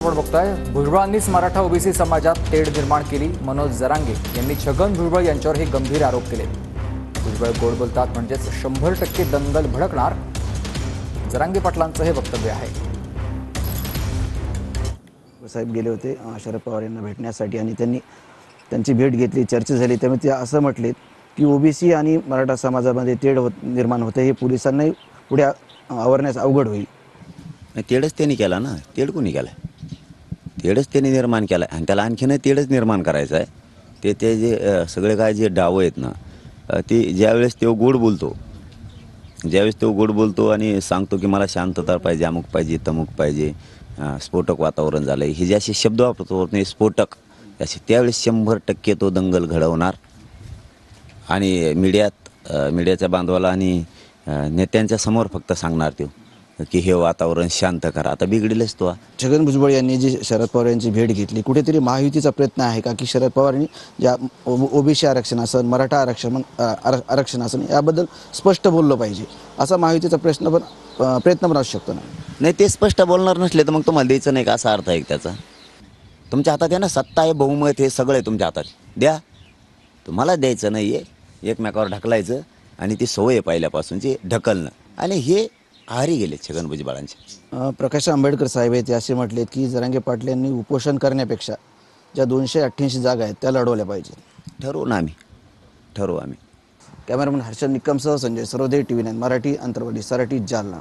आपण बघतोय, भुजबळांनीच मराठा ओबीसी समाजात तेढ निर्माण केली. मनोज जरांगे यांनी छगन भुजबळ यांच्यावर हे गंभीर आरोप केले. भुजबळ गोड बोलतात म्हणजेच 100% दंगल भडकणार, जरांगे पाटलांचं हे वक्तव्य आहे. साहेब गेले होते शरद पवार यांना भेटण्यासाठी आणि त्यांची भेट घेतली, चर्चा झाली. त्यामुळे ते असं म्हटले की ओबीसी आणि मराठा समाजामध्ये तेढ निर्माण होते, हे पोलिसांनाही पुढे आवरण्यास अवघड होईल. तेढच त्यांनी केला ना, तेढ कोणी केला? तेढच त्यांनी निर्माण केला आणि त्याला आणखीन तेढच निर्माण करायचं आहे. ते जे सगळे काय जे डावं आहेत ना, ते ज्यावेळेस तो गोड बोलतो आणि सांगतो की मला शांतता पाहिजे, अमुक पाहिजे, तमुक पाहिजे, स्फोटक वातावरण झालं आहे, हे जे असे शब्द वापरतो नाही स्फोटक, असे त्यावेळेस 100% तो दंगल घडवणार. आणि मीडियाच्या बांधवाला आणि नेत्यांच्या समोर फक्त सांगणार तो की हे वातावरण शांत करा. आता बिघडलेच तो. छगन भुजबळ यांनी जी शरद पवार यांची भेट घेतली, कुठेतरी महायुतीचा प्रयत्न आहे का की शरद पवारांनी ज्या ओबीसी आरक्षण असेल, मराठा आरक्षण असेल, याबद्दल स्पष्ट बोललं पाहिजे, असा महायुतीचा प्रयत्न पण असू शकतो ना? नाही, ते स्पष्ट बोलणार नसले तर मग तुम्हाला द्यायचं नाही का, असा अर्थ आहे त्याचा? तुमच्या हातात आहे ना, सत्ता आहे, बहुमत, हे सगळं आहे तुमच्या हातात, द्या. तुम्हाला द्यायचं नाही आहे, एकमेकावर ढकलायचं. आणि ती सवय आहे पहिल्यापासूनची ढकलणं, आणि हे आहारी गेले छगन भुजबळांचे. प्रकाश आंबेडकर साहेब आहेत, ते असे म्हटलेत की जरांगे पाटील यांनी उपोषण करण्यापेक्षा ज्या 288 जागा आहेत त्या लढवल्या पाहिजे. ठरवू आम्ही. कॅमेरामन हर्षद निकमसह संजय सरोदे, TV9 मराठी, अंतर्वाली, सराटी, जालना.